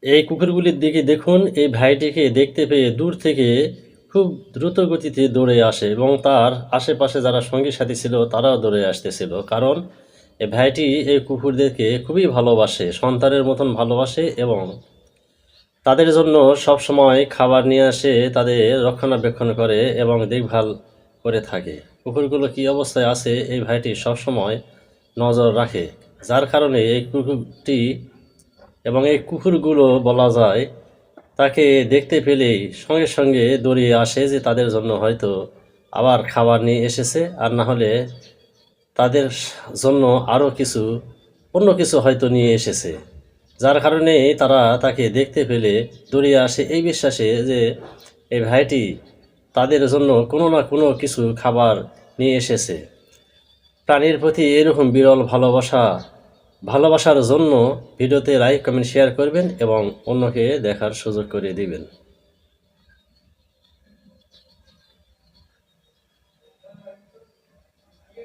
এই কুকুরগুলির দিকে দেখুন, এই ভাইটিকে দেখতে পেয়ে দূর থেকে খুব দ্রুত গতিতে দৌড়ে আসে এবং তার আশেপাশে যারা সঙ্গী সাথী ছিল তারাও দৌড়ে আসতেছিল। কারণ এই ভাইটি এই কুকুরদেরকে খুবই ভালোবাসে, সন্তানের মতন ভালোবাসে এবং তাদের জন্য সব সময় খাবার নিয়ে আসে, তাদের রক্ষণাবেক্ষণ করে এবং দেখভাল করে থাকে। কুকুরগুলো কী অবস্থায় আছে এই ভাইটি সব সময় নজর রাখে, যার কারণে এই কুকুরটি এবং এই কুকুরগুলো বলা যায় তাকে দেখতে পেলেই সঙ্গে সঙ্গে দৌড়িয়ে আসে যে তাদের জন্য হয়তো আবার খাবার নিয়ে এসেছে, আর না হলে তাদের জন্য আরও কিছু অন্য কিছু হয়তো নিয়ে এসেছে। যার কারণে তারা তাকে দেখতে পেলে দৌড়িয়ে আসে এই বিশ্বাসে যে এই ভাইটি তাদের জন্য কোনো না কোনো কিছু খাবার নিয়ে এসেছে। প্রাণীর প্রতি এরকম বিরল ভালোবাসার জন্য ভিডিওতে লাইক কমেন্ট শেয়ার করবেন এবং অন্যকে দেখার সুযোগ করে দিবেন।